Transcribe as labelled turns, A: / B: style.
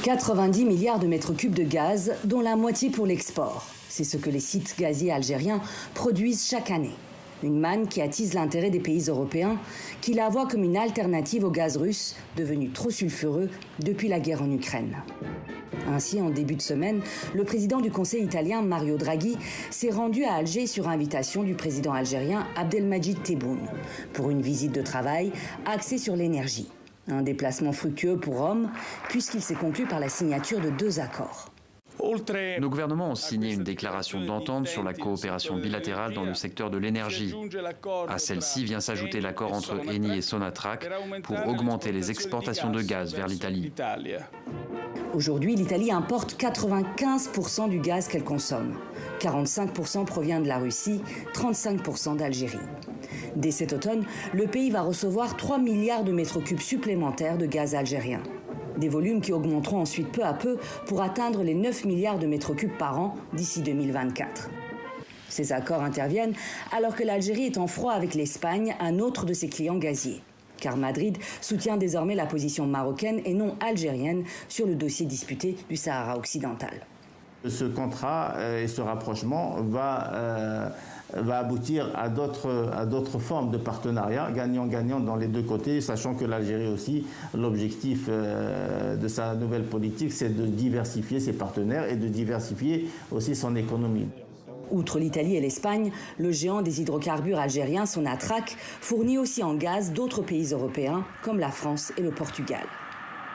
A: 90 milliards de mètres cubes de gaz, dont la moitié pour l'export. C'est ce que les sites gaziers algériens produisent chaque année. Une manne qui attise l'intérêt des pays européens, qui la voient comme une alternative au gaz russe, devenu trop sulfureux depuis la guerre en Ukraine. Ainsi, en début de semaine, le président du Conseil italien, Mario Draghi, s'est rendu à Alger sur invitation du président algérien Abdelmadjid Tebboune pour une visite de travail axée sur l'énergie. Un déplacement fructueux pour Rome, puisqu'il s'est conclu par la signature de 2 accords.
B: Nos gouvernements ont signé une déclaration d'entente sur la coopération bilatérale dans le secteur de l'énergie. À celle-ci vient s'ajouter l'accord entre Eni et Sonatrach pour augmenter les exportations de gaz vers l'Italie.
A: Aujourd'hui, l'Italie importe 95% du gaz qu'elle consomme. 45% provient de la Russie, 35% d'Algérie. Dès cet automne, le pays va recevoir 3 milliards de mètres cubes supplémentaires de gaz algérien. Des volumes qui augmenteront ensuite peu à peu pour atteindre les 9 milliards de mètres cubes par an d'ici 2024. Ces accords interviennent alors que l'Algérie est en froid avec l'Espagne, un autre de ses clients gaziers. Car Madrid soutient désormais la position marocaine et non algérienne sur le dossier disputé du Sahara occidental.
C: Ce contrat et ce rapprochement va aboutir à d'autres formes de partenariat, gagnant-gagnant dans les deux côtés, sachant que l'Algérie aussi, l'objectif de sa nouvelle politique, c'est de diversifier ses partenaires et de diversifier aussi son économie.
A: Outre l'Italie et l'Espagne, le géant des hydrocarbures algérien, Sonatrach, fournit aussi en gaz d'autres pays européens comme la France et le Portugal.